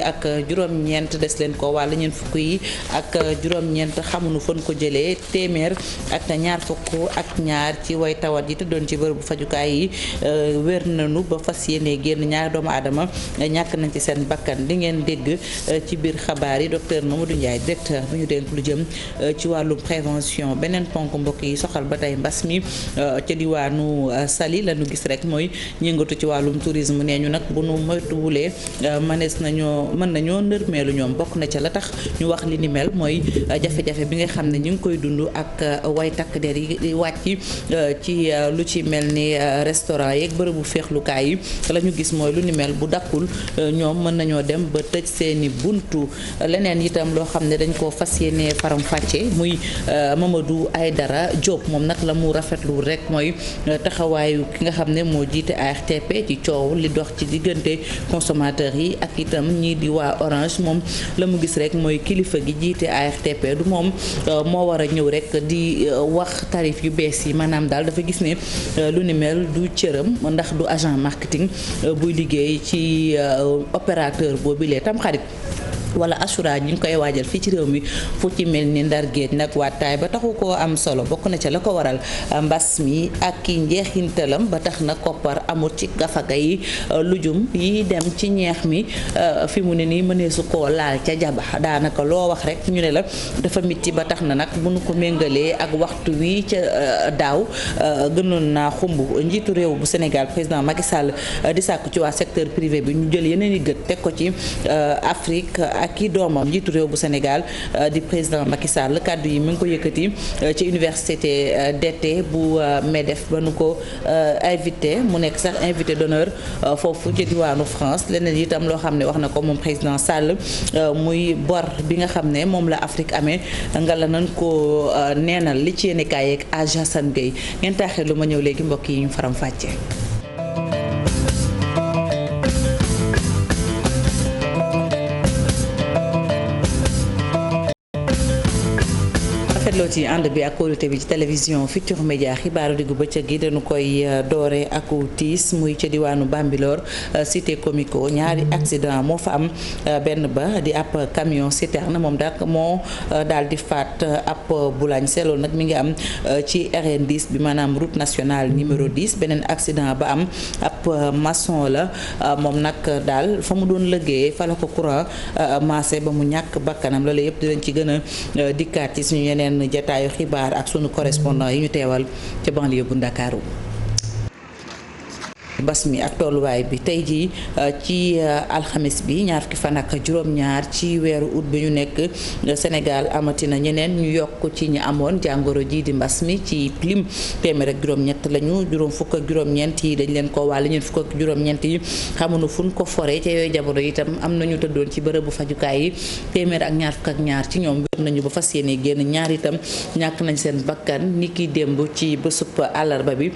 ak juróom-ñeent des leen ko wàll ñeent fukk yi ak juróom-ñeent xamuñu fan ko jëlee téeméer ak ñaar fukk ak ñaar ci way tawat yi tëddoon ci bërëbu fajukaay yi wér nañu ba fas yéene génn ñaari doomu aadama ñàkk nañ ci seen bakkan di ngeen dégg ci biir xabaar yi docteur Mamadou Ndiaye directeur bi ñu dénk lu jëm ci wàllum prévention beneen ponk mbokk yi soxal ba tey mbas mi ca diwaanu Saly la ñu gis rek mooy yëngatu ci wàllum tourisme nee ñu nag bu nu moytuwulee mën nañoo nërmeelu ñoom bokk na ca la tax ñu wax li ni mel mooy jafe-jafe bi nga xam ne ñu ngi koy dund ak way takk der yi di wàcc ci lu ci mel ni restaurant yeeg bërëbu féexlukaay yi la ñu gis mooy lu ni mel bu dakkul ñoom mën nañoo dem ba tëj seeni buntu leneen itam loo xam ne dañ koo fas yéene faram fàcce muy Mamadou Aïdara Diop moom nag la mu rafetlu rek mooy taxawaayu ki nga xam ne moo jiite ARTP ci coow li dox ci diggante consommateurs yi ak itam ñii di waa Orange moom la mu gis rek mooy kilifa gi jiite ARTP du moom moo war a ñëw rek di wax tarif yu bees yi maanaam daal dafa gis ne lu ni mel du cëram ndax du agent marketing buy liggéey ci opérateur boobu lee tam xarit wala assura ñu ngi koy waajal fii ci réew mi fu ci mel ni ndar géej nag waataay ba taxu koo am solo bokk na ca la ko waral mbas mi ak ki njeexintalam ba tax na koppar amul ci gafaga yi lujum yi dem ci ñeex mi fi mu ne nii mëneesu koo laal ca jaba daanaka loo wax rek ñu ne la dafa mitti ba tax na nag bu nu ko méngalee ak waxtu wi ca daaw gënoon naa xumb njiitu réew bu Sénégal président Macky Sall di sàkku ci waa secteur privé bi ñu jël yeneen i gët teg ko ci Afrique ak kii doomam njiitu réew bu Sénégal di président Macky Sall kàddu yi mi ngi ko yëkkati ci université d'été bu MEDEF ba nu ko invité mu nekk sax invité d'honneur foofu ci diwaanu France leneen itam loo xam ne wax na ko moom président Sall muy bor bi nga xam ne moom la Afrique amee nga la nan ko neenal li ci yéene kaay yeeg Assane Gueye ngeen taaxee lu ma ñëw léegi mbokk yi ñu faram fàccee. loo ci ànd bi ak kóolute bi ci télévision Futurs Médias xibaaru diggu bëccëg gi dañu koy doore ak tiis muy ca diwaanu Bambilor cité comico ñaari accident moo fa am benn ba di ab camion citerne moom dak moo daal di faat ab boulanger loolu nag mi ngi am ci RN 10 bi maanaam route nationale numéro 10 beneen accident ba am ab maçon la moom nag daal fa mu doon liggéeyee fa la ko courant massé ba mu ñàkk bakkanam loolu yëpp dinañ ci gën a dikkaat ci suñu yeneen jataayu xibaar ak sunu correspondant yi ñu teewal ca banlieue bu Ndakaaru mbas mi ak tolluwaay bi tey jii ci alxamis bi ñaar fukki fan ak juróom-ñaar ci weeru août bi ñu nekk Sénégal amatina ñeneen ñu yokk ci ñi amoon jàngoro ji di mbas mi ci lim téeméer ak juróom-ñett lañu juróom fukk ak juróom-ñeent yi dañ leen ko wàll ñeent fukk ak juróom-ñeent yi xamuñu fuñ ko fore ca yooyu jamono itam am nañu tëddoon ci bërëbu fajukaay yi téeméer ak ñaar fukk ak ñaar ci ñoom wér nañu ba fas yéene génn ñaar itam ñàkk nañ seen bakkan ni ki démb ci bésub àllarba bi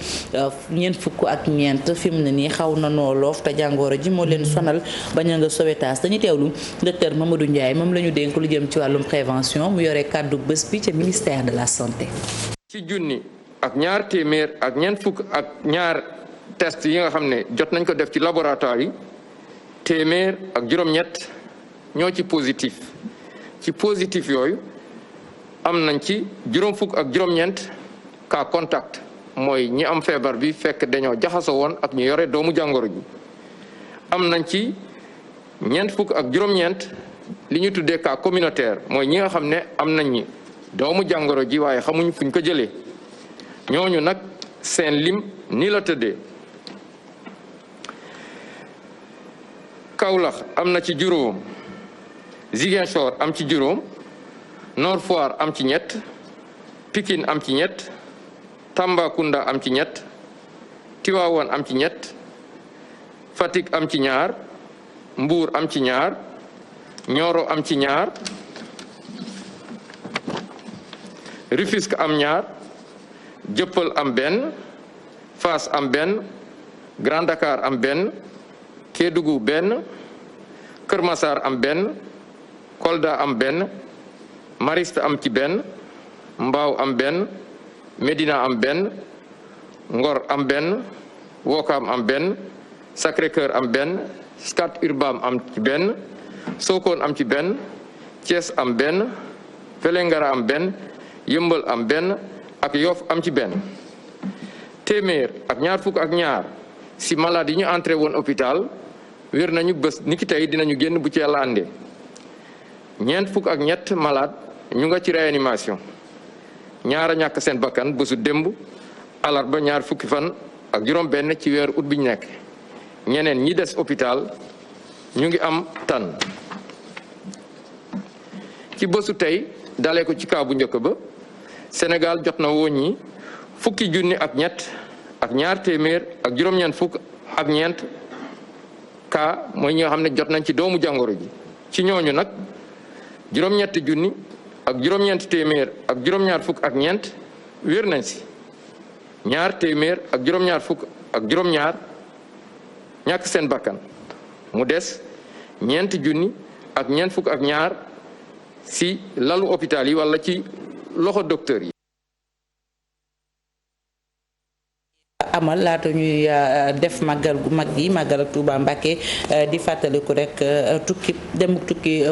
ñeent fukk ak ñeent mu ne nii xaw na noo loof te jàngoro ji moo leen sonal bañ a nga Sowétas dañuy teewlu docteur Mamadou Ndiaye moom la ñu dénk lu jëm ci wàllum prévention mu yore kàddu bés bi ca ministère de la santé. ci junni ak ñaar téeméer ak ñeent fukk ak ñaar test yi nga xam ne jot nañ ko def ci laboratoire yi téeméer ak juróom-ñett ñoo ci positif yooyu am nañ ci juróom fukk ak juróom-ñeent cas contact. mooy ñi am feebar bi fekk dañoo jaxasoo woon ak ñu yore doomu jàngoro ji am nañ ci ñeent fukk ak juróom-ñeent li ñu tuddee cas communautaire mooy ñi nga xam ne am nañ ñi doomu jàngoro ji waaye xamuñ fuñ ko jëlee ñooñu nag seen lim ni la tëddee Kaolack am na ci juróom Ziguinchor am ci juróom Nord Foire am ci ñett Pikine am ci ñett Tambacounda am ci ñett Tivaouane am ci ñett Fatick am ci ñaar Mbour am ci ñaar Nioro am ci ñaar Rufisque am ñaar Dieuppeul am benn Fass am benn Grand Dakar am benn Kédougou benn Keur Massar am benn Kolda am benn Mariste am ci benn Mbao am benn Médina am benn Ngor am benn Wokam am benn Sacré-Cœur am benn Scat Urbam am ci benn Sokone am ci benn Thiès am benn Vélingara am benn Yëmbal am benn ak Yoff am ci benn téeméer ak ñaar fukk ak ñaar si malade yi ñu entré woon hôpital wér nañu bés ni ki tey dinañu génn bu ci yàlla àndee ñeent fukk ak ñett malade ñu nga ci réanimation ñaar a ñàkk seen bakkan bésu démb alarba ñaar fukki fan ak juróom benn ci weeru ut bi ñu nekk ñeneen ñi des hôpital ñu ngi am tan ci bésu tey dalee ko ci kaa bu njëkk ba Sénégal jot na woon ñi fukki junni ak ñett ak ñaar téeméer ak juróom-ñeent fukk ak ñeent cas mooy ñi nga xam ne jot nañ ci doomu jàngoro ji ci ñooñu nag juróom-ñetti junni ak juróom-ñeent téeméer ak juróom-ñaar fukk ak ñeent wér nañ si ñaar téeméer ak juróom-ñaar fukk ak juróom-ñaar ñàkk seen bakkan mu des ñeenti junni ak ñeent fukk ak ñaar si lalu hôpital yi wala ci loxo docteur yi. amal laata ñuy def màggal gu mag yi màggal ak Touba Mbacké di fàttaliku rek tukki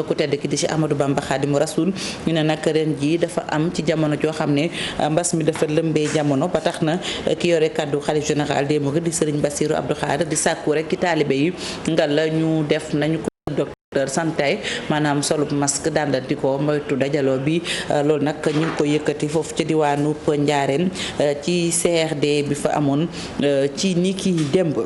ku tedd ki di ci Amadou Bamba Khadimu Rasoul ñu ne nag ren jii dafa am ci jamono joo xam ne mbas mi dafa lëmbee jamono ba tax na ki yore kaddu xalif général des mourides di Serigne Bassirou Abdou Khadre di sàkku rek ci taalibe yi ngal la ñu def nañu ko docteur santé maanaam solub masque dandati ko moytu dajaloo bi loolu nag ñu ngi ko yëkkati foofu ci diwaanu Njaareem ci CRD bi fa amoon ci ni ki démb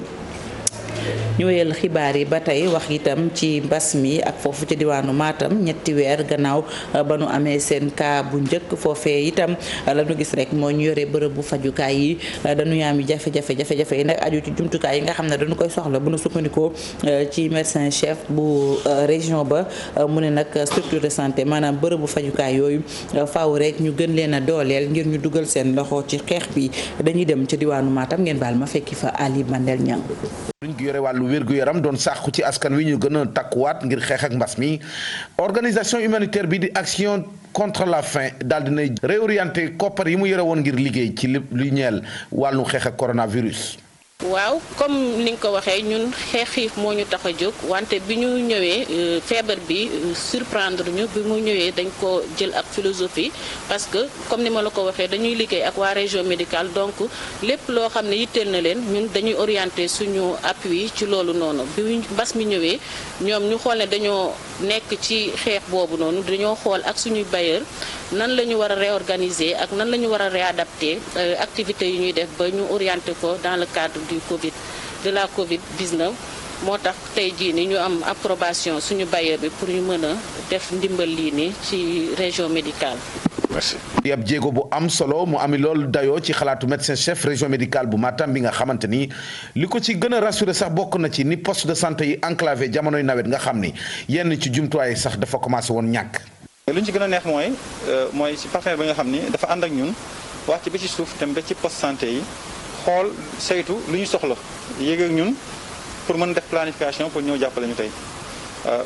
ñu wéyal xibaar yi ba tey wax itam ci mbas mi ak foofu ci diwaanu Matam ñetti weer gannaaw ba nu amee seen cas bu njëkk foofee itam la ñu gis rek moo ñu yore bërëb bu fajukaay yi dañu yaam jafe-jafe yi nag aju ci jumtukaay yi nga xam ne dañu koy soxla bu nu sukkandikoo ci médecin chef bu région ba mu ne nag structure de santé maanaam bërëb bu fajukaay yooyu faaw rek ñu gën leen a dooleel ngir ñu dugal seen loxo ci xeex bi dañuy dem ci diwaanu Matam ngeen baal ma fekki fa Ali Bandel Niang. luñ ko yore wàllu wér-gu-yaram doon sàkku ci askan wi ñu gën a takkuwaat ngir xeex ak mbas mi organisation humanitaire bi di action contre la faim daal dinay réorienté koppar yi mu yore woon ngir liggéey ci lu ñeel wàllu xeex ak coronavirus. waaw comme ni nga ko waxee ñun xeex xiif moo ñu tax a jóg wante bi ñu ñëwee feebar bi surprendre ñu bi mu ñëwee dañ ko jël ak philosophie parce que comme ni ma la ko waxee dañuy liggéey ak waa région médicale donc lépp loo xam ne yitteel na leen ñun dañuy orienté suñu appui ci loolu noonu bi mbas mi ñëwee ñoom ñu xool ne dañoo nekk ci xeex boobu noonu dañoo xool ak suñuy bailleur nan la ñu war a réorganiser ak nan la ñu war a réadapter activités yi ñuy def ba ñu orienté ko dans le cadre de la Covid-19 moo tax tey jii ni ñu am approbation suñu bailleur bi pour ñu mën a def ndimbal lii nii ci région médicale. merci. di ab jéego bu am solo mu ami loolu dayoo ci xalaatu médecin chef région médicale bu Matam bi nga xamante ni li ko ci gën a rassuré sax bokk na ci ni poste de santé yi enclavé jamonoy nawet nga xam ni yenn ci jumtuwaay sax dafa commencé woon ñàkk. li ñu ci gën a neex mooy ci partenaire bi nga xam ni dafa ànd ak ñun wàcc ba ci suuf dem ba ci poste santé yi. xool saytu lu ñu soxla yéeg ak ñun pour mën def planification pour ñëw jàppale ñu tey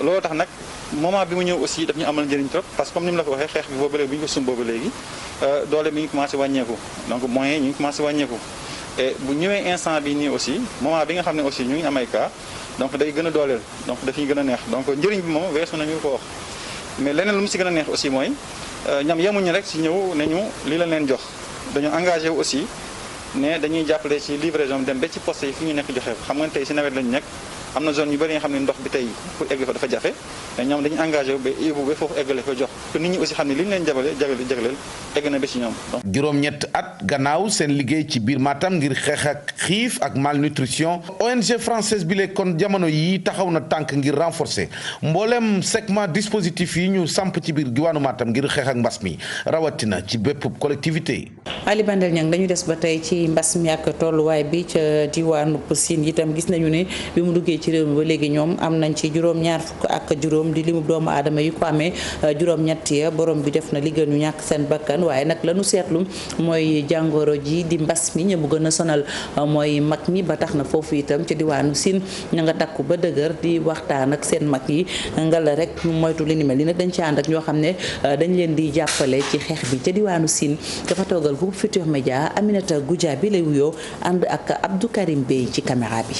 loolu tax nag moment bi mu ñëw aussi daf ñu amal njëriñ trop parce que comme ni mu la ko waxee xeex bi boobu léegi bu ñu ko sum boobu léegi doole bi ñu commencé wàññeeku donc moyens ñu ngi commencé wàññeeku et bu ñëwee instant bi nii aussi moment bi nga xam ne aussi ñu ngi am ay cas donc day gën a dooleel donc daf ñu gën a neex donc njëriñ bi moom weesu nañu ko wax mais leneen lu mu si gën a neex aussi mooy ñoom yemuñu rek si ñëw ne ñu li la leen jox dañu engagé wu aussi ne dañuy jàppale ci livraison dem ba ci poste yi fi ñu nekk joxe xam nga tey ci nawet lañu nekk am na zone yu bëri nga xam ne ndox bi tey pour egg fa dafa jafe mais ñoom dañu engagé ba yóbbu ba foofu eggale ko jox pour nit ñi aussi xam ne li ñu leen jagleel egg na ba ci ñoom. juróom-ñett at gannaaw seen liggéey ci biir Matam ngir xeex ak xiif ak malnutrition ONG française bi léegi kon jamono yi taxaw na tànk ngir renforcer mboolem segment dispositif yi ñu samp ci biir diwaanu Matam ngir xeex ak mbas mi rawatina ci bépp collectivité. Ali Bandel Niang dañu des ba tey ci mbas mi ak tolluwaay bi ca diwaanu Sine itam gis nañu ne bi mu duggee ci réew mi ba léegi ñoom am nañ ci juróom-ñaar fukk ak juróom di limu doomu aadama yi ko amee juróom-ñett ya borom bi def na liggéey ñu ñàkk seen bakkan waaye nag lañu seetlu mooy jàngoro ji di mbas mi ña bu gën a sonal mooy mag ñi ba tax na foofu itam ci diwaanu Sine ña nga takku ba dëgër di waxtaan ak seen mag yi nga la rek ñu moytu li ni mel li nag dañ ci ànd ak ñoo xam ne dañ leen di jàppale ci xeex bi ca diwaanu Sine dafa toogal groupe Futurs Médias Aminata Goudia bi lay wuyoo ànd ak Abdou Karim Bey ci caméra bi.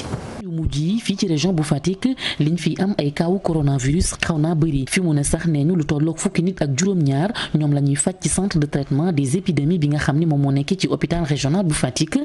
mujj yi fii ci région bu Fatick liñ fi am ay kaawu coronavirus xaw naa bëri fi mu ne sax nee ñu lu tolloog fukki nit ak juróom-ñaar ñoom la ñuy faj ci centre de traitement des épidémies bi nga xam ni moom moo nekk ci hôpital régional bu Fatick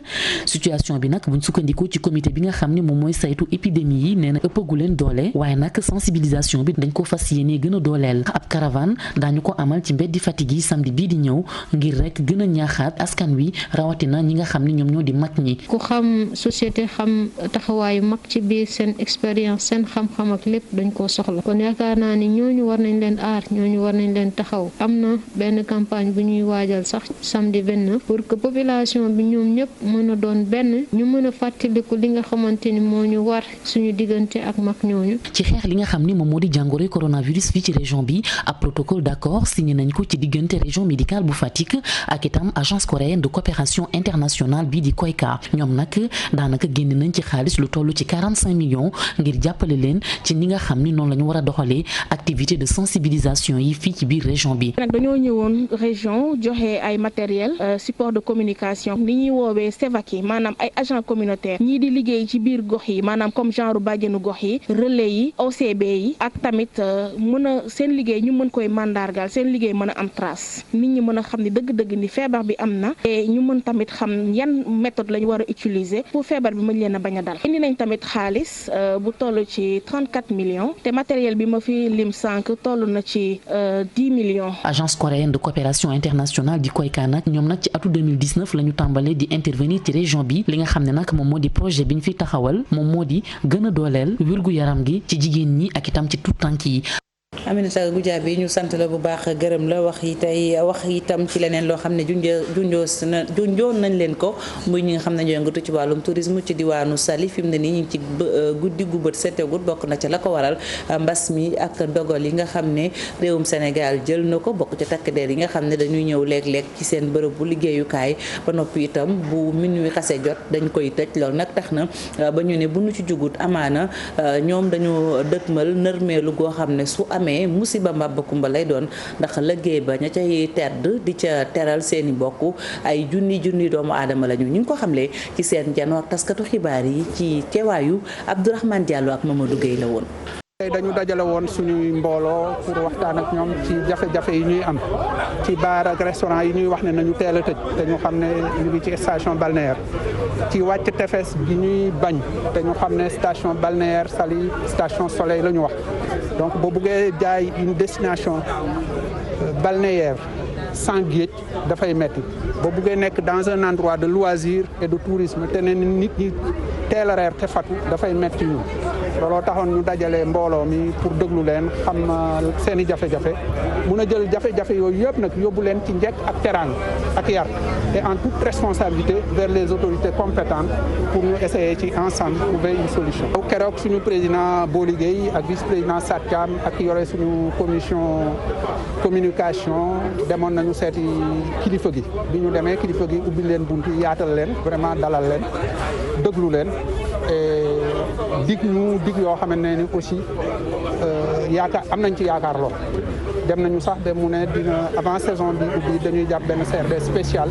situation bi nag buñ sukkandikoo ci comité bi nga xam ni moom mooy saytu épidémie yi nee na ëppagu leen doole waaye nag sensibilisation bi dañ ko fas yéene gën a dooleel ab caravane daañu ko amal ci mbeddi Fatick yi samedi bii di ñëw ngir rek gën a ñaaxaat askan wi rawatina ñi nga xam ni ñoom ñoo di mag ñi. ku xam société xam taxawaayu mag ci biir seen expérience seen xam-xam ak lépp dañ koo soxla kon yaakaar naa ni ñooñu war nañ leen aar ñooñu war nañ leen taxaw am na benn campagne bu ñuy waajal sax samedi 29 pour que population bi ñoom ñëpp mën a doon benn ñu mën a fàttaliku li nga xamante ni moo ñu war suñu diggante ak mag ñooñu. ci xeex li nga xam ni moom moo di jàngoro coronavirus fii ci région bi ab protocole d'accord signé nañ ko ci diggante région médicale bu Fatick ak itam agence coréenne de coopération internationale bii di KOICA ñoom nag daanaka génn nañ ci xaalis lu toll ci 45 millions ngir jàppale leen ci ni nga xam ni noonu la ñu war a doxalee activité de sensibilisation yi fii ci biir région bi. nag dañoo ñëwoon région joxe ay matériel support de communication li ñuy woowee SEVAC yi maanaam ay agents communautaires ñii di liggéey ci biir gox yi maanaam comme genre bàjjenu gox yi relais yi OCB yi ak tamit mën a seen liggéey ñu mën koy mandargaal seen liggéey mën a am trace nit ñi mën a xam ni dëgg-dëgg ni feebar bi am na te ñu mën tamit xam yan méthode la ñu war a utiliser pour feebar bi mën leen a bañ a dal. indi nañ tamit xaalis bu toll ci 34 millions te matériel bi ma fi lim sànq toll na ci 10 millions. agence coréenne de coopération internationale di KOICA nag ñoom nag ci atu 2019 la ñu tàmbalee di intervenir ci région bi li nga xam ne nag moom moo di projet bi ñu fi taxawal moom moo di gën a dooleel wérgu yaram gi ci jigéen ñi ak itam ci tout tànk yi. Aminata Goudiaby ñu sant la bu baax gërëm la wax itam ci leneen loo xam ne junjoon nañ leen ko muy ñi nga xam ne ñoo yëngatu ci wàllum tourisme ci diwaanu Saly fi mu ne nii ñu ngi ci guddi gu bët setegut bokk na ca la ko waral mbas mi ak dogal yi nga xam ne réewum Sénégal jël na ko bokk ca takk der yi nga xam ne dañuy ñëw léeg-léeg ci seen bërëb bu liggéeyukaay ba noppi itam bu minuit xase jot dañ koy tëj loolu nag tax na ba ñu ne bu ñu ci jugut amaana ñoom dañu dëkkmal nërmeelu goo xam ne su amee musiba mbàbba kumba lay doon ndax liggéey ba ña cay tedd di ca teral seeni mbokk ay junni doomu aadama lañu ñu ngi ko xamle ci seen janoo ak taskatu xibaar yi ci teewaayu Abdourahmane Diallo ak Mamadou Gueye la woon. tey dañu dajale woon suñuy mbooloo pour waxtaan ak ñoom ci jafe-jafe yi ñuy am ci bar ak restaurant yi ñuy wax ne nañu teel a tëj te ñu xam ne ñu ngi ci station balnéaire ci wàcc tefes bi ñuy bañ te ñu xam ne station balnéaire Saly station Soleil la ñu wax donc boo buggee jaay une destination balnéaire sans géej dafay metti boo buggee nekk dans un endroit de loisir et de tourisme te ne nit ñi teel a reer te fatu dafay metti ñu looloo taxoon ñu dajale mbooloo mi pour déglu leen xam seen i jafe-jafe mun a jël jafe-jafe yooyu yëpp nag yóbbu leen ci njëkk ak teraanga ak yar et en toute responsabilité vers les autorités compétentes pour ñu essayer ci ensemble trouver une solution. keroog suñu président Boly Gueye ak vice-président Sat Thiam ak yore suñu commission communication demoon nañu seeti kilifa gi bi ñu demee kilifa gi ubbi leen buntu yaatal leen vraiment dalal leen déglu leen dig yoo xamante ne ni aussi yaakaar am nañ ci yaakaar lool dem nañu sax de mu ne dina avant saison bi ubbi dañuy jàpp benn CRD spécial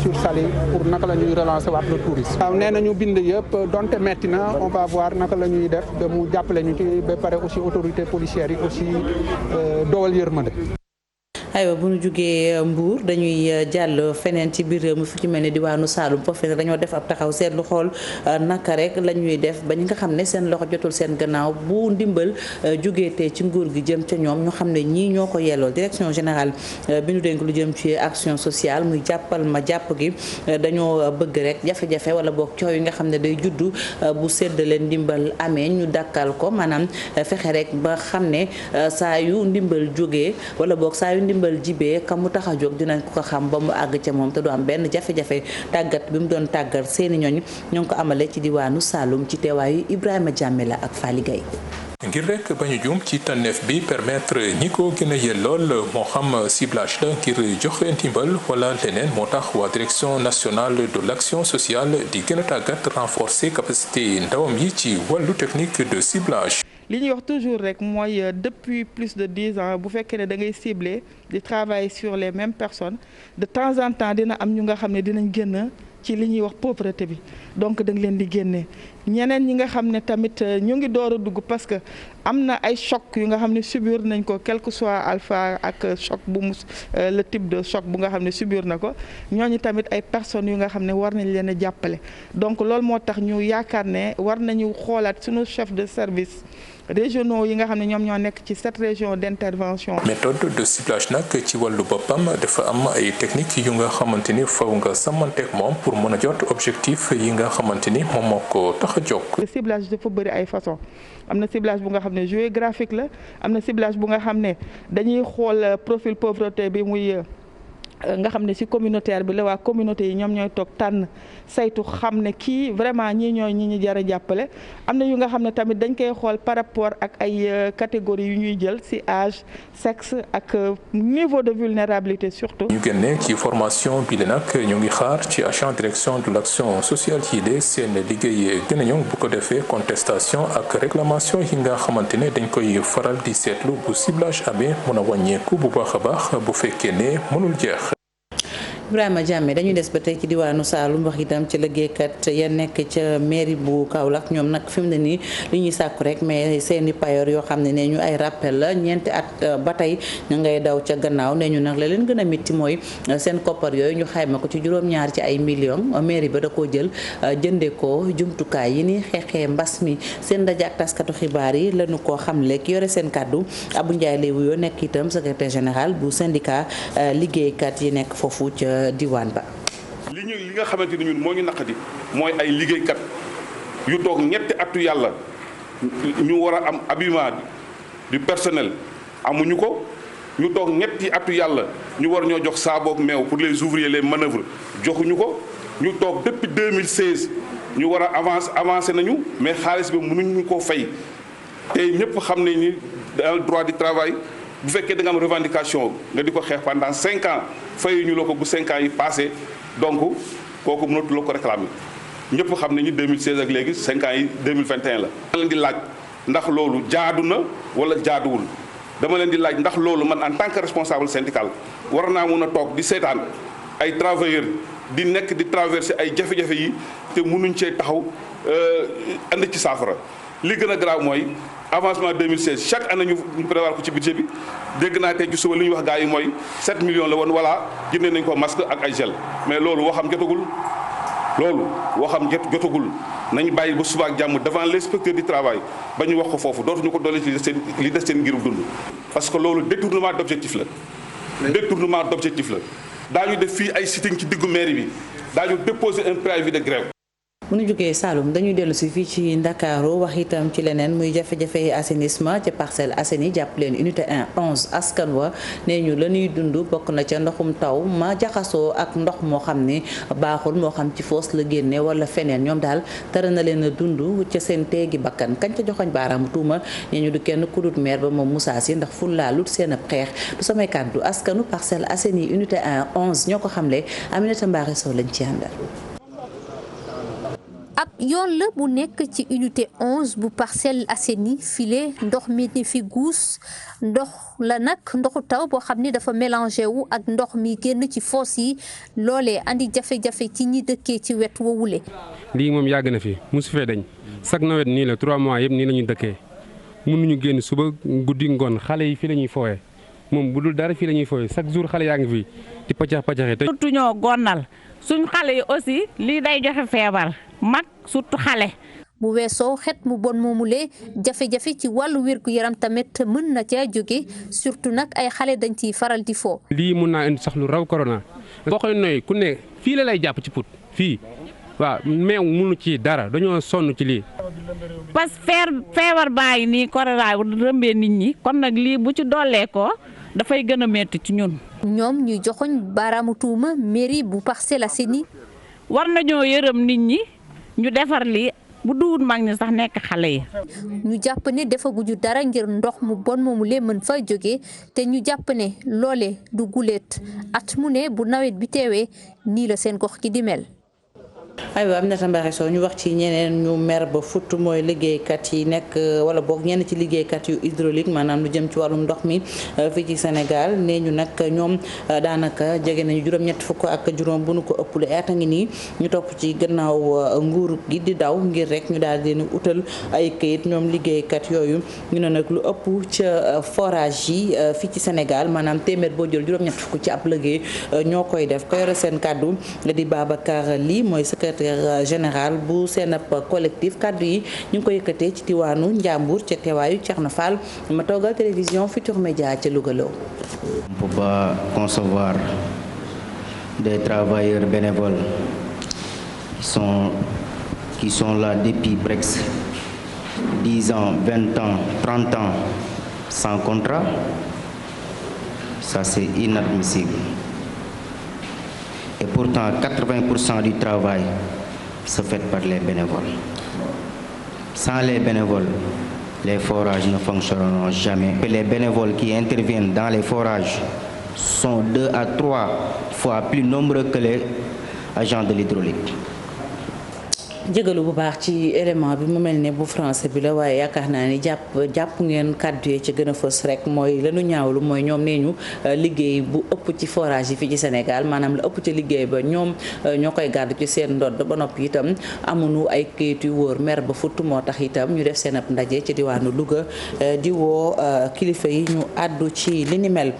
sur Saly pour naka la ñuy relancer waat le tourisme. waaw nee nañu bind yëpp donte metti na on va voir naka la ñuy def ba mu jàppale ñu ci ba pare aussi autorités policières yi aussi doowal yërmande. aywa bu ñu jugee Mbour dañuy jàll feneen ci biir réew mi fu ci mel ni diwaanu Saloum foofu ne dañoo def ab taxaw seetlu xool naka rek la ñuy def ba ñi nga xam ne seen loxo jotul seen gannaaw bu ndimbal jugee tey ci nguur gi jëm ca ñoom ñu xam ne ñii ñoo ko yellool direction générale bi ñu dénk lu jëm ci action sociale muy jàppal ma jàpp gi dañoo bëgg rek jafe-jafe wala boog coow yi nga xam ne day juddu bu séddale ndimbal amee ñu dakkal ko maanaam fexe rek ba xam ne saa yu ndimbal jógee wala boog saa yu ndimbal jibee ka mu tax a jóg dinañ ko xam ba mu àgg ca moom te du am benn jafe-jafe tàggat bi mu doon tàggat seeni ñooñ ñoo ngi ko amale ci diwaanu Saloum ci teewaayu Ibrahima Diamela ak Fally Gueye ngir rek bañu juum ci tànneef bi permettre ñi ko gën a yellool moo xam ciblage la ngir joxe ndimbal wala leneen moo tax waa direction nationale de l'action sociale di gën a tàggat renforcer capacité ndawam yi ci wàllu technique de ciblage. li ñuy wax toujours rek mooy depuis plus de 10 ans bu fekkee ne da ngay cibler di travailler sur les mêmes personnes de temps en temps dina am ñu nga xam ne dinañ gën a ci li ñuy wax pauvreté bi donc da nga leen di génnee ñeneen ñi nga xam ne tamit ñu ngi door a dugg parce que am na ay choc yu nga xam ne subir nañ ko quel que soit alpha ak choc bu mu le type de choc bu nga xam ne subir na ko ñooñu tamit ay personnes yu nga xam ne war nañ leen a jàppale donc loolu moo tax ñu yaakaar ne war nañu xoolaat suñu chef de service régionaux yi nga xam ne ñoom ñoo nekk ci cette région d'intervention. méthode de ciblage nag ci wàllu boppam dafa am ay techniques yu nga xamante ni faw nga sàmmanteeg moom pour mën a jot objectif yi nga xamante ni moom moo ko tax a jóg. ciblage dafa bëri ay façon am na ciblage bu nga xam ne géographique la am na ciblage bu nga xam ne dañuy xool profil pauvreté bi muy nga xam ne ci communautaire bi la waa communauté yi ñoom ñooy toog tànn saytu xam ne kii vraiment ñii ñooy ñi ñu jar a jàppale am na yu nga xam ne tamit dañ koy xool par rapport ak ay catégories yu ñuy jël ci âge sexe ak niveau de vulnérabilité surtout. ñu génne ci formation bi la nag ñu ngi xaar ci agent direction de l'action sociale yi de seen liggéey gën a ñëw bu ko defee contestation ak réclamation yi nga xamante ne dañ koy faral di seetlu bu ciblage amee mën a wàññeeku bu baax a baax bu fekkee ne mënul jeex. Ibrahima Diame dañuy des ba tey ci diwaanu Saloum wax itam ci liggéeykat ya nekk ca mairie bu Kaolack ñoom nag fi mu ne nii li ñuy sàkku rek mais seeni payoor yoo xam ne nee ñu ay rappel la ñeenti at ba tey ñu ngay daw ca gannaaw nee ñu nag la leen gën a métti mooy seen koppar yooyu ñu xayma ko ci juróom-ñaar ci ay millions mairie ba da koo jël jëndee ko jumtukaay yi ni xeexee mbas mi seen ndaje ak taskatu xibaar yi lañu koo xamle ki yore seen kàddu Abou Ndiaye lay wuyoo nekk itam secrétaire général bu syndicat liggéeykat yi nekk foofu ca diwaan ba. li nga xamante ni ñun moo ñu naqadi mooy ay liggéeykat yu toog ñetti atu yàlla ñu war a am habillement du personnel amuñu ko ñu toog ñetti atu yàlla ñu war ñoo jox saaboog meew pour les ouvriers les manœuvres joxuñu ko ñu toog depuis 2016 ñu war a avancé nañu mais xaalis bi mënuñu koo fay te ñëpp xam nañ ni dans le droit du travail bu fekkee da nga am revendication nga di ko xeex pendant 5 ans fayu ñu la ko bu 5 ans yi passé donc kooku mënatu la ko réclamer ñëpp xam nañu 2016 ak léegi 5 ans yi 2021 la. dama leen di laaj ndax loolu jaadu na wala jaaduwul dama leen di laaj ndax loolu man en tant que responsable syndical war naa mun a toog di seetaan ay travailleurs di nekk di traverser ay jafe-jafe yi te mënuñ cee taxaw andi ci saafara li gën a grave mooy. avancement 2016 chaque année ñu prévoir ko ci budget bi dégg naa tey ci suba li ñu wax gars yi mooy 7 millions la woon voilà jëndee nañ ko masque ak ay gel mais loolu waxam jotagul nañ bàyyi ba suba ak jàmm devant l'inspecteur du travail ba ñu wax ko foofu dootuñu ko dolli ci li des seen ngirub dund parce que loolu détournement d'objectif la daañu def fii ay sitting ci diggu mairie bi daañu déposer un préavis de grève. bu ñu jógee Saloum dañuy dellu si fii ci Ndakaaru wax itam ci leneen muy jafe-jafe yi assainissement ca Parcelles Assainies jàpp leen unité 11 askan wa nee ñu la ñuy dund bokk na ca ndoxum taw ma jaxasoo ak ndox moo xam ne baaxul moo xam ci foos la génne wala feneen ñoom daal tara na leen a dund ca seen teegi bakkan kañ ca joxoñ baaraamu tuuma nee ñu du kenn ku dul maire ba moom Moussa Sy ndax fulaalut seen ab xeex du samay kàddu askanu Parcelles Assainies unité 11 ñoo ko xamle Aminata Mbaare Sow lañ ci àndal. ab yoon la bu nekk ci unité 11 bu Parcelles Assainies file ndox mi ni fi guus ndox la nag ndoxu taw boo xam ni dafa mélangé wu ak ndox mi génn ci foos yi loolee andi jafe-jafe ci ñi dëkkee ci wet woowule. lii moom yàgg na fi musu fee dañ chaque nawet nii la 3 mois yëpp nii la ñuy dëkkee mënuñu génn suba guddi ngoon xale yi fii la ñuy fooyee moom bu dul dara fii la ñuy fooyee chaque jour xale yaa ngi fi di paccax te surtout ñoo gonnal suñ xale yi aussi lii day joxe feebar mag surtout xale. bu weesoo xet mu bon moomulee jafe-jafe ci wàllu wér-gu-yaram tamit mën na caa jóge surtout nag ay xale dañ ciy faral di foo. lii mun naa indi sax lu raw corona boo koy noyyi ku ne fii la lay jàpp ci put fii waaw meew munu ci dara dañoo sonn ci lii. parce que feebar baa ngi nii corona bu rëmbee nit ñi kon nag lii bu ci dollee ko dafay gën a metti ci ñun. ñoom ñuy joxoñ baaraamu tuuma mairie bu Parcelles Assainies. war nañoo yërëm nit ñi ñu defar lii bu duwut mag ñi sax nekk xale yi. ñu jàpp ne defaguñu dara ngir ndox mu bon moomu lee mën fa jóge te ñu jàpp ne loole du guléet at mu ne bu nawet bi teewee nii la seen gox gi di mel. aywa Aminata Mbaye Sow ñu wax ci ñeneen ñu mer ba futt mooy liggéeykat yi nekk wala boog ñenn ci liggéeykat yu hydraulique maanaam lu jëm ci wàllum ndox mi fii ci Sénégal nee ñu nag ñoom daanaka jege nañu juróom-ñett fukk ak juróom bu nu ko ëppale at a ngi nii ñu topp ci gannaaw nguur gi di daw ngir rek ñu daal di leen utal ay këyit ñoom liggéeykat yooyu ñu ne nag lu ëpp ca forage yi fii ci Sénégal maanaam téeméer boo jël juróom-ñett fukk ci ab liggéey ñoo koy def ko yore seen kàddu di Babacar Ly mooy secrétaire général bu seen collectif kaddu yi ñu ngi ko yëkkatee ci diwaanu Njàmbur ca teewaayu Thierno Fall ma toogal télévision Futur Média ca Louga Lo. On ne peut pas concevoir des travailleurs bénévoles qui sont là depuis presque 10 ans, 20 ans, 30 ans sans contrat. Ça c'est inadmissible. Et pourtant, 80% du travail se fait par les bénévoles. Sans les bénévoles, les forages ne fonctionneront jamais. Et les bénévoles qui interviennent dans les forages sont 2 à 3 fois plus nombreux que les agents de l'hydraulique. jégalu bu baax ci élément bi mu mel ne bu français bi la waaye yaakaar naa ni jàpp ngeen kàddu yi ci gën a fës rek mooy lanu ñaawlu mooy ñoom nee ñu liggéey bu ëpp ci forage yi fii ci Sénégal maanaam la ëpp ci liggéey ba ñoom ñoo koy gàddu ci seen ndodd ba noppi itam amuñu ay kayit yu wóor mer ba futt moo tax itam ñu def seen ab ndaje ci diwaanu Louga di woo kilifa yi ñu àddu ci li ni mel.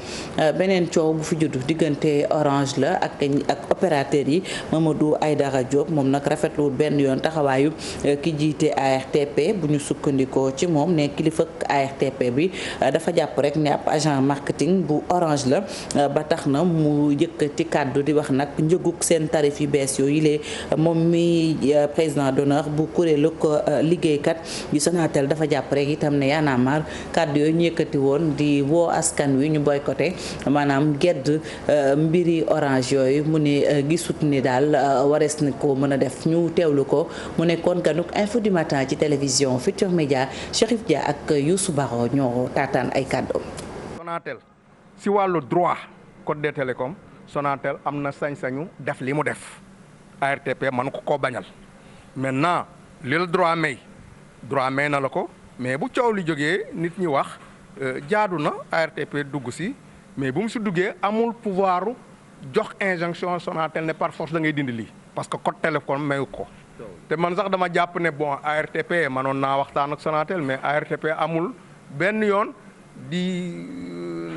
beneen coow bu fi juddu diggante Orange la ak opérateur yi Mamadou Aïdara Diop moom nag rafetluwul benn yoon taxawaayu ki jiite ARTP bu ñu sukkandikoo ci moom ne kilifa ARTP bi dafa jàpp rek ne ab agent marketing bu Orange la ba tax na mu yëkkati kàddu di wax nag njëgug seen tarif yu bees yooyu lee moom mi président d'honneur bu kuréelu ko liggéeykat yu Sonatel dafa jàpp rek itam ne Y'en a marre kàddu yooyu ñu yëkkati woon di woo askan wi ñu boycotté maanaam gedd mbiri Orange yooyu mu ne gisut ni daal warees na ko mën a def ñu teewlu ko mu nekkoon ganuk info du matin ci télévision Futur Média Chérif Dia ak Youssou Baro ñoo taataan ay kàddoom. Sonatel si wàllu droit code des télécoms Sonatel am na sañ-sañu def li mu def ARTP mën ko koo bañal maintenant li la droit may na la ko mais bu coow li jógee nit ñi wax jaadu na ARTP dugg si mais bu mu si duggee amul pouvoir jox injonction Sonatel ne par force da ngay dindi lii parce que code téléphone mayu ko. te man sax dama jàpp ne bon ARTP manoon naa waxtaan ak Sonatel mais ARTP amul benn yoon di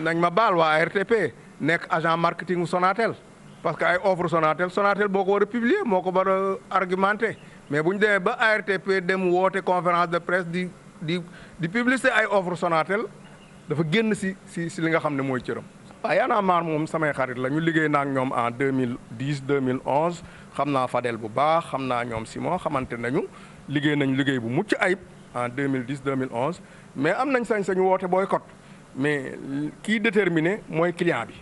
nañ ma baal waa ARTP nekk agent marketing mu Sonatel parce que ay offre Sonatel boo ko war a publier moo ko war a argumenté mais bu ñu demee ba ARTP dem woote conférence de presse di publicité ay offre Sonatel dafa génn si li nga xam ne mooy cëram. waaw Y'en a marre moom samay xarit la ñu liggéey naa ak ñoom en 2010 2011 xam naa Fadel bu baax xam naa ñoom Simon xamante nañu liggéey nañu liggéey bu mucc ayib en 2010 2011 mais am nañ sañ-sañu woote boycott mais kii déterminé mooy client bi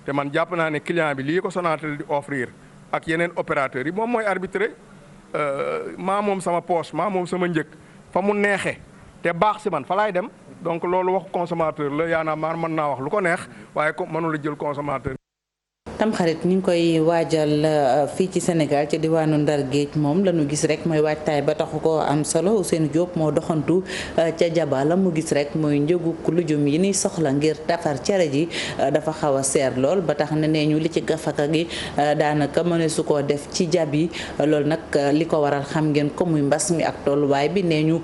te man jàpp naa ne client bi lii ko Sonatel di offrir ak yeneen opérateurs yi moom mooy arbitré maa moom sama poche maa moom sama njëg fa mu neexee te baax si man fa laay dem. donc loolu wax consommateur la Y'en a marre mën naa wax lu ko neex waaye ko mënula jël consommateur. Tamxarit ñu ngi koy waajal fii ci Sénégal ci diwaanu Ndar Géej moom la ñu gis rek mooy waajtaay ba taxu ko am solo Ousseynou Diop moo doxantu ca Jaba la mu gis rek mooy njëgu lujum yi ni soxla ngir defar cere ji dafa xaw a seer lool ba tax na nee ñu li ci gafaka gi daanaka mëne su koo def ci jab yi loolu nag li ko waral xam ngeen ko muy mbas mi ak tolluwaay bi nee ñu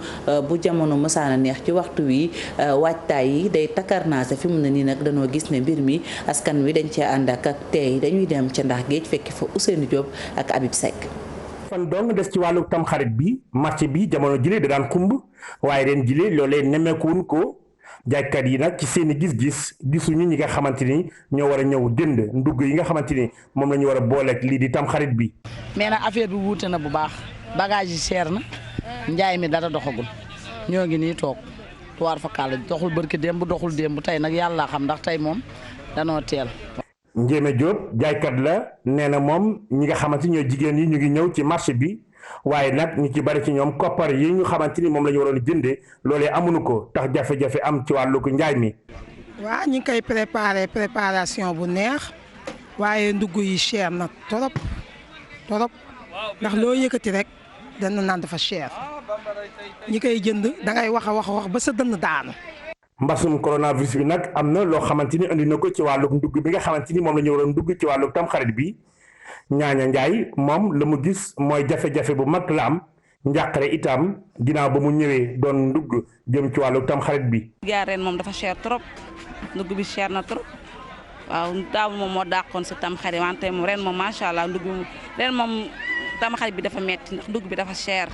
bu jamono mësaana neex ci waxtu wi waajtaay yi day takarnaase fi mu ne nii nag dañoo gis ne mbir mi askan wi dañ cee ànd ak tey dañuy dem ca ndax géej fekki fa Ousseynou Diop ak Habib Seck. fan dong des ci wàllu tamxarit bi marché bi jamono jile da daan xumb waaye ren jile loolee nemmeekuwun ko jaaykat yi nag ci seen i gis-gis gisuñu ñi nga xamante ni ñoo war a ñëw dënd ndugg yi nga xamante ni moom la ñu war a booleeg lii di tamxarit bi. mais nag affaire bi wuute na bu baax bagage yi seer na njaay mi dara doxagul ñoo ngi nii toog tuwaar fa kàll doxul barki démb doxul démb tey nag yàlla xam ndax tey moom danoo teel. Njéeme Diop jaaykat la nee na moom ñi nga xamante ni ñoo jigéen yi ñu ngi ñëw ci marché bi waaye nag ñu ci bari ci ñoom koppar yi ñu xamante ni moom la ñu waroon jëndee loolee amuñu ko tax jafe-jafe am ci wàllu ko njaay mi. waaw ñu ngi koy préparation bu neex waaye ndugg yi cher na torop ndax loo yëkkati rek dana naan dafa cher ñi koy jënd da ngay wax a wax ba sa dënn daanu. mbasum coronavirus bi nag am na loo xamante ni andi na ko ci wàllug ndugg bi nga xamante ni moom la ñu waroon ndugg ci wàllug tamxarit bi ñaaña Njaay moom la mu gis mooy jafe-jafe bu mag la am njàqare itam ginnaaw ba mu ñëwee doon ndugg jëm ci wàllug tamxarit bi. gaa ren moom dafa cher trop ndugg bi cher na trop waaw daaw moom moo dàqoon si tamxarit wante moom ren moom macha allah ndugg ren moom tamxarit bi dafa metti ndax ndugg bi dafa cher.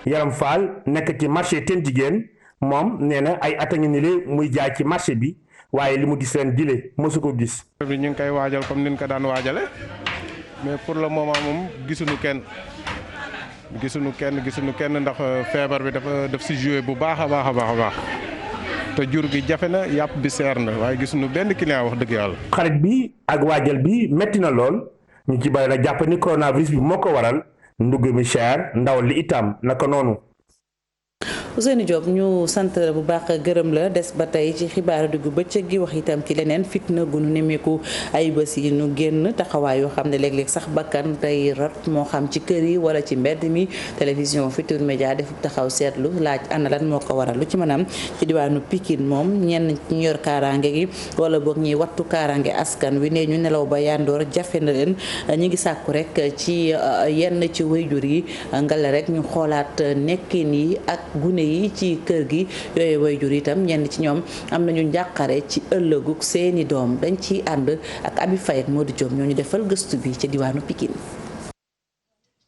Yaram Fall nekk ci marché Ten Jigéen moom nee na ay at a ngi ni muy jaay ci marché bi waaye li mu gis leen jile mosu ko gis. bi ñu ngi koy waajal comme ni ñu ko daan waajale mais pour le moment moom gisuñu kenn ndax feebar bi dafa def si joué bu baax a baax te jur gi jafe na yàpp bi seer na waaye gisuñu benn client wax dëgg yàlla. xarit bi ak waajal bi metti na lool ñu ci bari la jàpp ni coronavirus bi moo ko waral ndugg mi cher ndaw li itam naka noonu. Ousseynou Diop ñu sant bu baax gërëm la des ba tey ci xibaaru diggu bëccëg gi wax itam ci leneen fitna gu nu nemmeeku ay bés yi nu génn taxawaay yoo xam ne léeg-léeg sax bakkan tey rot moo xam ci kër yi wala ci mbedd mi télévision Futurs Médias def taxaw seetlu laaj ana lan moo ko waral lu ci mën am ci diwaanu Pikine moom ñenn ñu yor kaaraange gi wala boog ñiy wattu kaaraange askan wi ne ñu nelaw ba yandoor jafe na leen ñu ngi sàkku rek ci yenn ci wayjur yi ngale rek ñu xoolaat nekkin yi ak gune yi ci kër gi yooyu wayjur itam ñenn ci ñoom am nañu njàqare ci ëllëgug seeni doom dañ ciy ànd ak Abi Faye Modou Diop ñoo ñu defal gëstu bi ci diwaanu Pikine.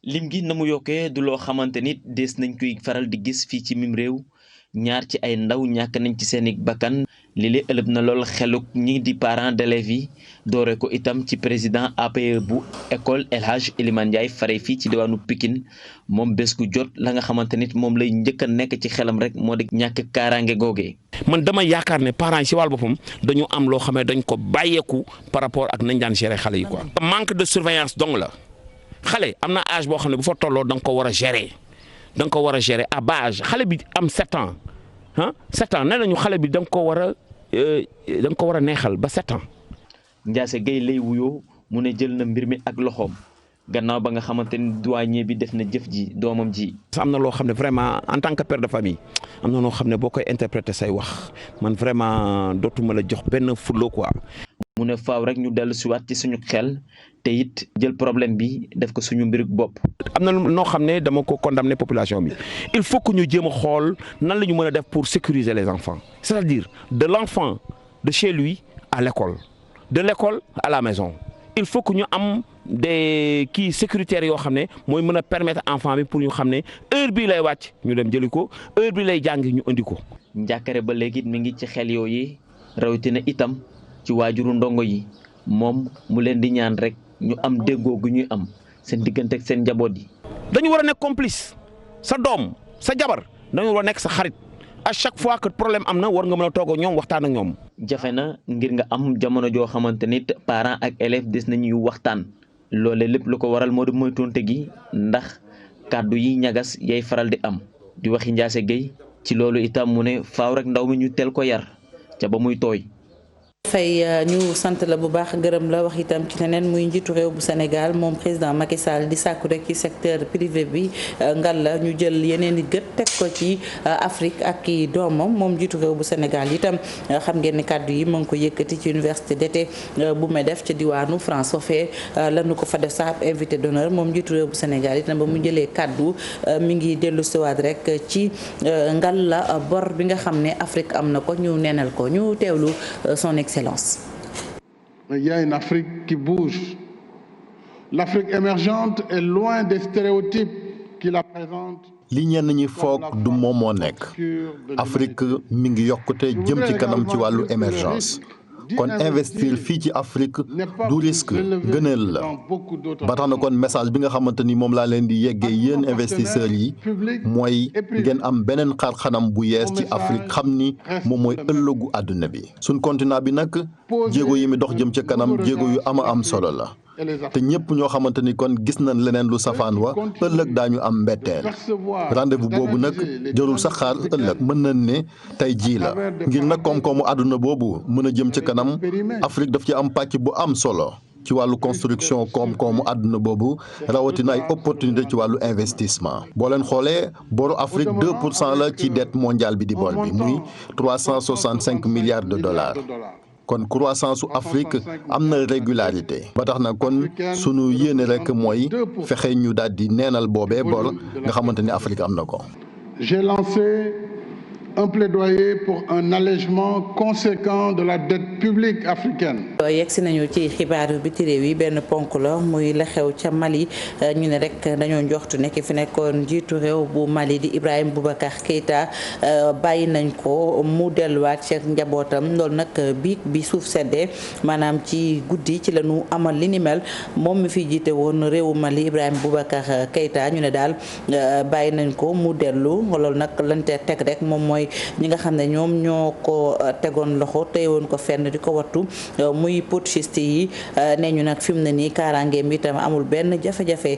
lim gi na mu yokkee du loo xamante nit des nañ koy faral di gis fii ci mim réew ñaar ci ay ndaw ñàkk nañ ci seeni bakkan lii ëlëb na lool xeluk ñi di parents d'élèves yi doore ko itam ci président APE bu école El Hadj Elimane Ndiaye fare fii ci diwaanu Pikine moom bés gu jot la nga xamante nit moom lay njëkk a nekk ci xelam rek moo di ñàkk kaaraange googee. man dama yaakaar ne parents yi si wàllu boppam dañu am loo xam ne dañ ko bàyyeeku par rapport ak nañ daan gérer xale yi quoi. manque de surveillance dong la xale am na âge boo xam ne bu fa tolloo da nga ko war a gérer da nga ko war a gérer à bas âge xale bi am 7 ans ah 7 ans nee nañu xale bi da nga ko war a neexal ba 7 ans. Ndiasse Gueye lay wuyoo mu ne jël na mbir mi ak loxoom gannaaw ba nga xamante ni douanier bi def na jëf ji doomam ji. am na loo xam ne vraiment en tant que père de famille am na loo xam ne boo koy interpréter say wax man vraiment dootuma la jox benn fullo quoi. mu ne faaw rek ñu dellu siwaat ci suñu xel te it jël problème bi def ko suñu mbiruk bopp. am na noo xam ne dama ko condamner population bi il faut que ñu jéem a xool nan la ñu mën a def pour sécuriser les enfants c'est-à-dire de l'enfant de chez lui à l'école de l'école à la maison il faut que ñu am des kii sécuritaires yoo xam ne mooy mën a permettre enfant bi pour ñu xam ne heure bii lay wàcc ñu dem jëli ko heure bii lay jàngi ñu indi ko. njàkkare ba léegi mi ngi ci xel yooyu rawatina itam ci waajuru ndongo yi moom mu leen di ñaan rek ñu am déggoo gu ñuy am seen diggante ak seen njaboot yi. dañu war a nekk complice sa doom sa jabar dañu war a nekk sa xarit à chaque fois que problème am na war nga mën a toog ak ñoom waxtaan ak ñoom. jafe na ngir nga am jamono joo xamante nit parents ak élèves des nañuy waxtaan loole lépp lu ko waral moo di moytonte gi ndax kàddu yi ñagas yay faral di am di waxi Ndiasse Gueye ci loolu itam mu ne faaw rek ndaw mi ñu teel ko yar ca ba muy tooy. fay ñu sant la bu baax gërëm la wax itam ci leneen muy njiitu réew bu Sénégal moom président Macky Sall di sàkku rek ci secteur privé bi ngal la ñu jël yeneen i gët teg ko ci Afrique ak i doomam moom njiitu réew bu Sénégal itam xam ngeen ni kàddu yi mu ngi ko yëkkati ci université d'été bu MEDEF ca diwaanu France foofee lanu ko fa def sax ab invité d'honneur moom njiitu réew bu Sénégal itam ba mu jëlee kàddu mi ngi dellu siwaat rek ci ngal la bor bi nga xam ne Afrique am na ko ñu neenal ko ñu teewlu son excellence. Il y a une Afrique qui bouge. L'Afrique émergente est loin des stéréotypes qui la présentent. li ñenn ñi foog du moom moo nekk Afrique mi ngi yokkute jëm ci kanam ci wàllu émergence kon investir fii ci Afrique du risque gëneel la ba tax na kon message bi nga xamante ni moom laa leen di yeggee yéen investisseurs yi mooy ngeen am beneen xar xanam bu yees ci Afrique xam ni moom mooy ëllëgu àdduna bi suñ continent bi nag jéego yi mi dox jëm ca kanam jéego yu am solo la te ñëpp ñoo xamante ni kon gis nañ leneen lu safaan wa ëllëg daañu am mbetteel rendez-vous boobu nag jarul sax xaar ëllëg mën nañ ne tey jii la ngir nag koom-koomu àdduna boobu mën a jëm ca kanam Afrique daf ci am pàcc bu am solo ci wàllu construction koom-koomu àdduna boobu rawatina ay opportunité ci wàllu investissement boo leen xoolee boru Afrique 2% la ci dette mondiale bi di bor bi muy 365 milliards de dollars kon croissance su Afrique am na régularité ba tax na kon sunu yéene rek mooy fexe ñu daal di neenal boobee bor nga xamante ni Afrique am na ko. J'ai lancé un plaidoyer pour un allègement conséquent de la dette publique africaine. yegsi nañu ci xibaaru biti réew yi benn ponk la muy la xew ca Mali ñu ne rek dañoo njoxtu nekk fi nekkoon njiitu réew bu Mali di Ibrahima Boubacar Keïta bàyyi nañ ko mu delluwaat ci njabootam loolu nag bi suuf seddee maanaam ci guddi ci la ñu amal li ni mel moom mi fi jiite woon réewu Mali Ibrahima Boubacar Keïta ñu ne daal bàyyi nañ ko mu dellu loolu nag lañ te teg rek moom mooy ñi nga xam ne ñoom ñoo ko tegoon loxo téye woon ko fenn di ko wattu muy putschiste yi nee ñu nag fi mu ne nii kaaraangeem itam amul benn jafe-jafe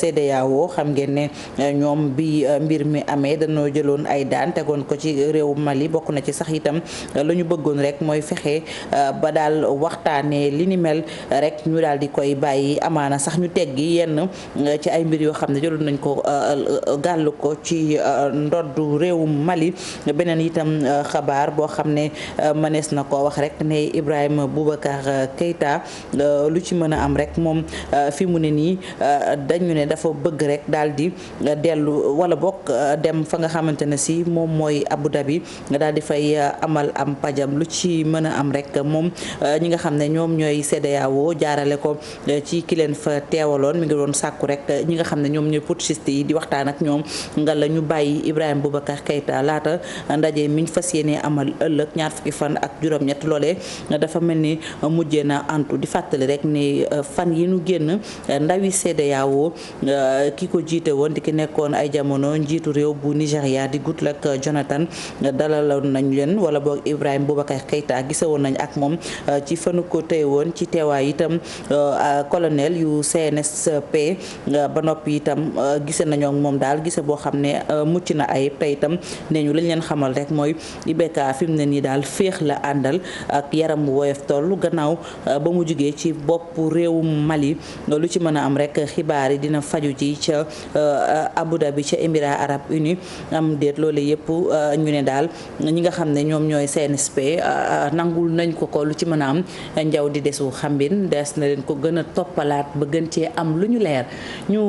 CEDEAO xam ngeen ne ñoom bi mbir mi amee dañoo jëloon ay daan tegoon ko ci réewu Mali bokk na ci sax itam la ñu bëggoon rek mooy fexe ba daal waxtaanee li ni mel rek ñu daal di koy bàyyi amaana sax ñu teggi yenn ci ay mbir yoo xam ne jëloon nañ ko gàll ko ci ndoddu réewu Mali. beneen itam xabaar boo xam ne mënees na ko wax rek ne Ibrahima Boubacar Keïta lu ci mën a am rek moom fi mu ne nii dañu ne dafa bëgg rek daal di dellu wala bokk dem fa nga xamante ne si moom mooy Abu Dhabi daal di fay amal am pajam lu ci mën a am rek moom ñi nga xam ne ñoom ñooy CEDEAO jaarale ko ci ki leen fa teewaloon mi ngi doon sàkku rek ñi nga xam ne ñoom ñooy putschiste yi di waxtaan ak ñoom nga la ñu bàyyi Ibrahima Boubacar Keïta laata ndaje miñ fas yéene amal ëllëg ñaar fukki fan ak juróom-ñett loolee dafa mel ni mujjee na antu di fàttali rek ne fan yi nu génn ndawi CEDEAO ki ko jiite woon di ki nekkoon ay jamono njiitu réew bu Nigéria di Goodluck Jonathan dalaloon nañ leen wala boog Ibrahima Boubacar Keïta gisewoon nañ ak moom ci fanu ko téye woon ci teewaay itam colonel yu CNSP ba noppi itam gise nañoo ak moom daal gise boo xam ne mucc na ayib te itam nee ñu lañ leen xamal rek mooy IBK fi mu ne nii daal féex la àndal ak yaram bu woyof toll gannaaw ba mu jugee ci bopp réewum Mali lu ci mën a am rek xibaar yi dina faju ci ca Abu Dhabi ca Émirats Arabes Unis am déet loolu yëpp ñu ne daal ñi nga xam ne ñoom ñooy CNSP nangul nañ ko lu ci mën a am njaw di desu xambin des na leen ko gën a toppalaat ba gën cee am lu ñu leer ñu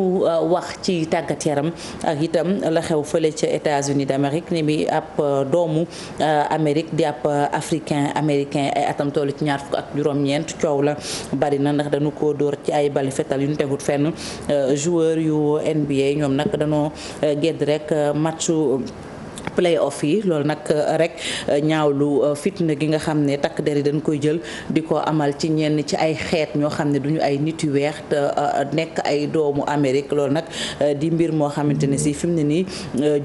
wax ci tàggat yaram ak itam la xew fële ca États-Unis d'Amérique ni bi ab doomu Amérique di ab africain américain ay atam toll ci ñaar fukk ak juróom-ñeent coow la bari na ndax dañu ko dóor ci ay bali fetal yu ñu tegut fenn joueur yu NBA ñoom nag dañoo gedd rek matchu play-off yi loolu nag rek ñaawlu fitna gi nga xam ne takk der yi dañ koy jël di ko amal ci ñenn ci ay xeet ñoo xam ne duñu ay nit yu weex te nekk ay doomu Amérique loolu nag di mbir moo xamante ne si fi mu ne nii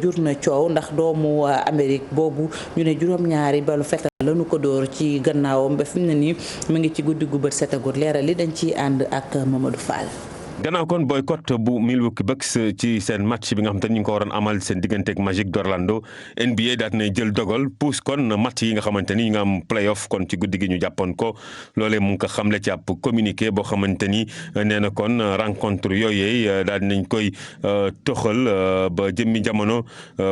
jur na coow ndax doomu Amérique boobu ñu ne juróom-ñaari balu fetal lañu ko dóor ci gannaawam ba fi mu ne nii mu ngi ci guddi gu bët setagut leeral li dañ ciy ànd ak Mamadou Fall. gannaaw kon boycott bu Milwaukee Bucks ci seen match bi nga xam te ñu ngi ko waroon amal seen diggante ak Magic d'Orlando NBA daal na jël dogal pousse kon match yi nga xamante ni ñu nga am playoff kon ci guddi gi ñu jàppoon ko loolee mu ngi ko xamle ci ab communiqué boo xamante ni nee na kon rencontre yooyee daal nañ koy toxal ba jëmmi jamono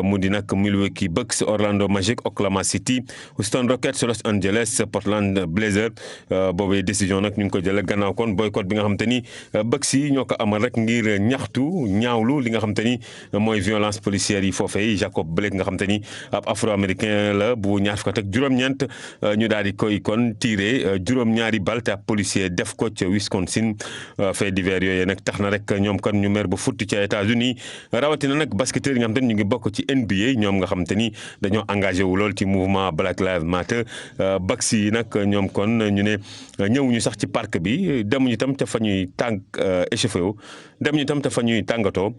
mu di nag Milwaukee Bucks Orlando Magic Oklahoma City Houston Rockets Los Angeles Portland Blazers boobee décision nag ñu ngi ko jëlee gannaaw kon boycott bi nga xamante ni Bucks yi ñoo ko amal rek ngir ñaawlu li nga xam te ni mooy violence policière yi foofee Jacob Blake nga xam te ni ab afro-américain la bu ñaar fukk ak juróom-ñeent ñu daal di koy kon tiré juróom-ñaari bal te ab policier def ko ca Wisconsin fait divers yooyu nag tax na rek ñoom kon ñu mer ba futti ca États-Unis rawatina nag basketteurs yi nga xam te ni ñu ngi bokk ci NBA ñoom nga xam te ni dañoo engagé wu lool ci mouvement Black Lives Matter Bucks yi nag ñoom kon ñu ne ñëwuñu sax ci parc bi demuñu tam ca fa ñuy échauffé wu dem ñu tam te fa ñuy tàngatoo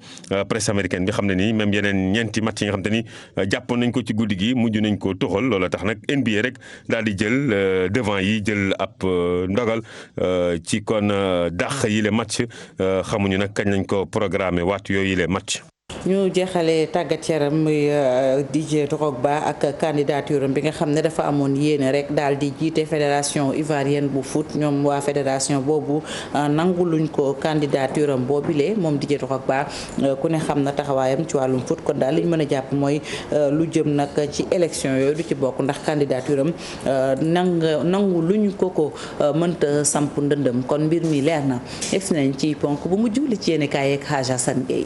presse américaine bi xam ne nii même yeneen ñeenti match yi nga xam te ni jàppoon nañ ko ci guddi gi mujj nañ ko toxal loola tax nag NBA rek daal di jël devant yi jël ab ndogal ci kon dàq yi le match xamuñu nag kañ lañ ko programmé waat yooyu le match. ñu jeexalee tàggat yaram muy Didier Drogba ak candidature bi nga xam ne dafa amoon yéene rek daal di jiite fédération ivoirienne bu foot ñoom waa fédération boobu nanguluñ ko candidature am boobile moom Didier Drogba ku ne xam na taxawaayam ci wàllum foot kon daal li ñu mën a jàpp mooy lu jëm nag ci élection yooyu du ci bokk ndax candidature am nangu luñ ko mënta samp ndëndëm kon mbir mi leer na egsi nañ ci ponk bu mujj li ci yéene kaay yeeg Hadj Assane Gueye.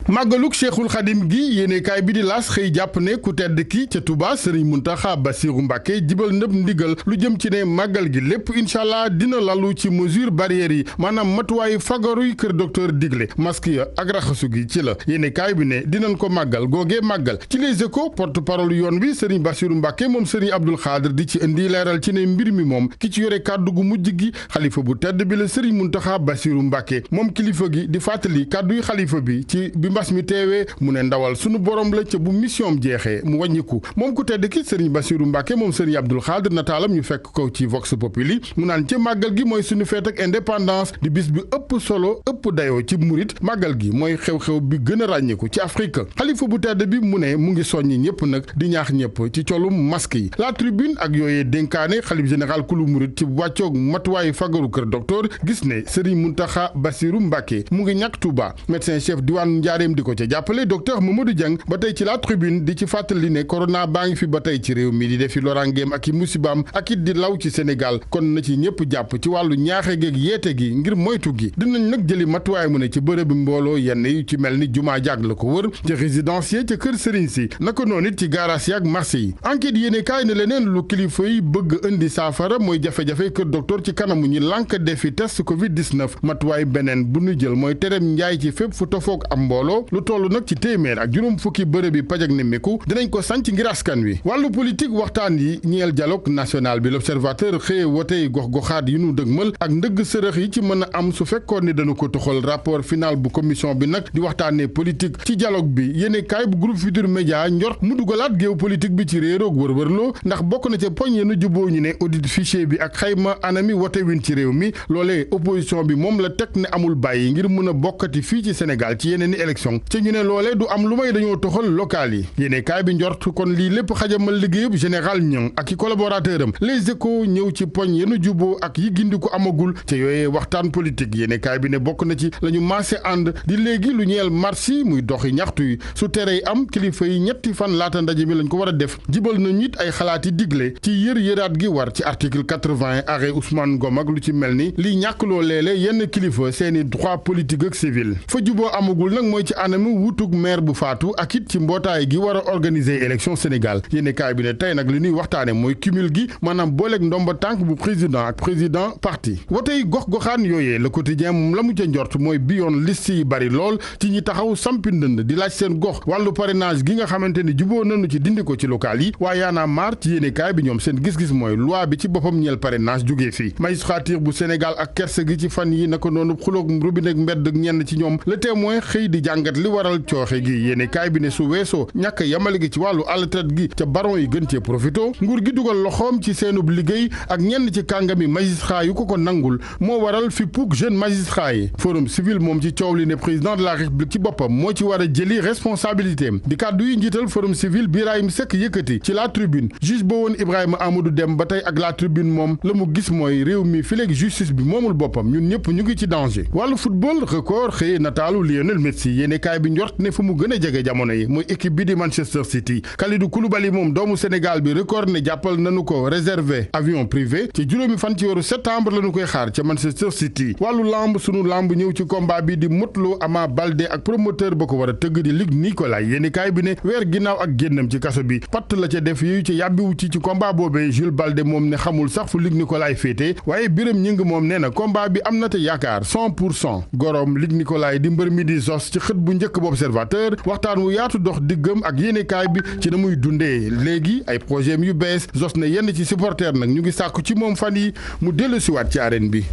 màggaluk Cheikhul Khadim gi yéenekaay bi di laas xëy jàpp ne ku tedd ki ca Touba Serigne Mountakha Bassirou Mbacké jibal nëb ndigal lu jëm ci ne màggal gi lépp incha allah dina lalu ci mesure barrières yi maanaam matuwaayu fagaruy kër docteur digle masque ya ak raxasu gi ci la yéenekaay bi ne dinañ ko màggal googee màggal ci Les Échos porte-parole yoon wi Serigne Bassirou Mbacké moom Serigne Abdoul Khadr di ci indi leeral ci ne mbir mi moom ki ci yore kàddu gu mujj gi xalifa bu tedd bi la Serigne Mountakha Bassirou Mbacké moom kilifa gi di fàttali kàdduy xalifa bi ci mbas mi teewee mu ne ndawal sunu borom la ca bu mission jeexee mu wàññiku moom ku tedd ki Serigne Bassirou Mbacké moom Serigne Abdoul Khadr nataalam ñu fekk ko ci Vox Populi mu naan ca màggal gi mooy sunu feet ak indépendance di bis bi ëpp solo ëpp dayoo ci murit màggal gi mooy xew-xew bi gën a ràññiku ci Afrique xalifa bu tedd bi mu ne mu ngi soññi ñëpp nag di ñaax ñëpp ci colum masque yi La Tribune ak yooyee dénkaane xalif général kulu murit ci wàccoog matuwaayu fagaru kër docteur gis ne Serigne Mountakha Bassirou Mbacké mu ngi ñàkk Touba médecin chef diwaanu Njaareem di ko ca jàppale docteur Mamadou Dieng ba tey ci La Tribune di ci fàttali ne corona baa ngi fi ba tey ci réew mi di defi lorangeem ak i musibaam ak it di law ci Sénégal kon na ci ñëpp jàpp ci wàllu ñaaxe geeg yeete gi ngir moytu gi dinañ nag jëli matuwaay mu ne ci bërëb bi mbooloo yenn yu ci mel ni jumaa jàg la ko wër ci résidence yi ca kër Serigne si naka noonu it ci garage yi ak marché yi enquête yéene kaay ne leneen lu kilifa yi bëgg indi saafara mooy jafe-jafe kër docteur ci kanamu ñi lànk defi test Covid 19 matuwaay beneen bu ñu jël mooy tereem njaay ci fépp fu tofoog am mbooloo lu toll nag ci téeméer ak juróom fukki bërëb yi paj ak nemmeeku dinañ ko sanc ngir askan wi wàllu politique waxtaan yi ñeel dialogue national bi l'observateur xëye wotey gox-goxaat yi nu dëgmal ak ndëgg sërëx yi ci mën a am su fekkoon ni dañu ko toxal rapport final bu commission bi nag di waxtaanee politique ci dialogue bi yéene kaay bu groupe Futurs Médias njort mu dugalaat géew politique bi ci réeroog wërwërloo ndax bokk na ca poñ yenu juboo ñu ne audit fichier bi ak xayma anami wote win ci réew mi loolee opposition bi moom la teg ne amul bàyyi ngir mën a bokkati fii ci Sénégal ci yeneen i élection ci ñu ne loolee du am lu may dañoo toxal local yi yéene kaay bi njort kon lii lépp xajamal liggéeyub général Niang ak i collaborateur am Les Échos ñëw ci poñ yenu juboo ak yi gindi ko amagul ca yooyee waxtaan politique yéene kaay bi ne bokk na ci la ñu maase ànd di léegi lu ñeel marche muy doxi ñaxtu yi su terey am kilifa yi ñetti fan laata ndaje mi lañ ko war a def jibal na nit ay xalaati digle ci yëraat gi war ci article 80 arrêt Ousmane Ngom ak lu ci mel ni liy ñàkkloo léeg-léeg yenn kilifa seeni droit politique ak civil fa juboo amagul nag mooy ci anami wutug maire bu faatu ak it ci mbootaay gi war a organiser élection Sénégal yéene kaay bi ne tey nag li ñuy waxtaane mooy cumul gi maanaam booleeg ndomba tànk bu président ak président parti wotey gox-goxaan yooyee Le Quotidien moom la mu ca njort mooy bi yoon liste yi bari lool ci ñi taxaw sampi ndënd di laaj seen gox wàllu parrainage gi nga xamante ni juboo nañu ci dindi ko ci local yi waaye yaana maar ci yéene kaay bi ñoom seen gis-gis mooy loi bi ci boppam ñeel parrainage jógee fii magistrature bu Sénégal ak kerse gi ci fan yi naka noonu xuloog robinet mbedd ñenn ci ñoom Le Témoin xëy di jàngat li waral cooxe gi yéene kaay bi ne su weesoo ñàkk yamale gi ci wàllu altraite gi ca baron yi gën cee profito nguur gi dugal loxoom ci seenub liggéey ak ñenn ci kàngami magistrat yu ko nangul moo waral fi pug jeune magistrat yi forum civil moom ci coow li ne président de la république ci boppam moo ci war a jëli responsabilité am di kàddu yi njiital forum civil Birahim Seck yëkkati ci La Tribune juge ba woon Ibrahima Amadou Dem ba tey ak La Tribune moom la mu gis mooy réew mi fileeg justice bi moomul boppam ñun ñëpp ñu ngi ci danger wàllu football record xëye nataalu Lionel Messi yéene kaay bi njort ne fu mu gën a jege jamono yi mooy équipe bi di Manchester City Kalidou Koulibaly moom doomu Sénégal bi record ne jàppal nañu ko réservé avion privé ci juróomi fan ci weeru septembre lañu koy xaar ca Manchester City wàllu lamb sunu lamb ñëw ci combat bi di Modou Lo Ama Baldé ak promoteur ba ko war a tëgg di Luc Nicolaï yéeni kaay bi ne weer ginnaaw ak génnam ci kaso bi patt la ca def yooyu ci yàbbiwu ci combat boobee Jules Baldé moom ne xamul sax fu Luc Nicolaï féete waaye Biram Ñing moom nee na combat bi am na te yaakaar 100% gorom Luc Nicolaï di mbër mi di Zos ci xët bu njëkk bu Observateur waxtaan wu yaatu dox diggam ak yéenekaay bi ci na muy dundee léegi ay projet yu bees Zos ne yenn ci supporter nag ñu ngi sàkku ci moom fan yi mu dellu siwaat ci arène bi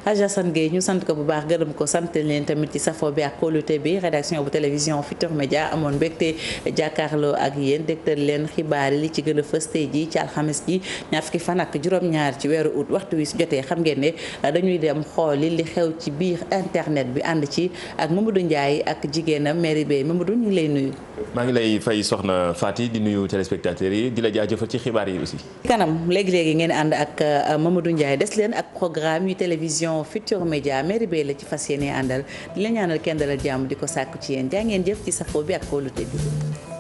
Hadj Assane Gueye ñu sant ko bu baax gërëm ko sant leen tamit ci safo bi ak kóolute bi rédaction bu télévision Futurs Médias amoon mbégte jàkkaarloo ak yéen dégtal leen xibaar yi li ci gën a fës tey ji ci alxames ji ñaar fukki fan ak juróom-ñaar ci weeru août waxtu wi su jotee xam ngeen ne dañuy dem xooli li xew ci biir internet bi ànd ci ak Mamadou Ndiaye ak jigéenam Mary Bey Mamadou ñu ngi lay nuyu. maa ngi lay fay soxna Fati di nuyu téléspectateurs yi di la jaajëfal ci xibaar yi aussi. kanam léegi-léegi ngeen ànd ak Mamadou Ndiaye des leen ak programme yu télévision Futurs Médias Mary Bey la ci fas yéene àndal di la ñaanal kenn dalal jàmm di ko sàkku ci yéen jaa ngeen jëf ci safo bi ak kóolute bi.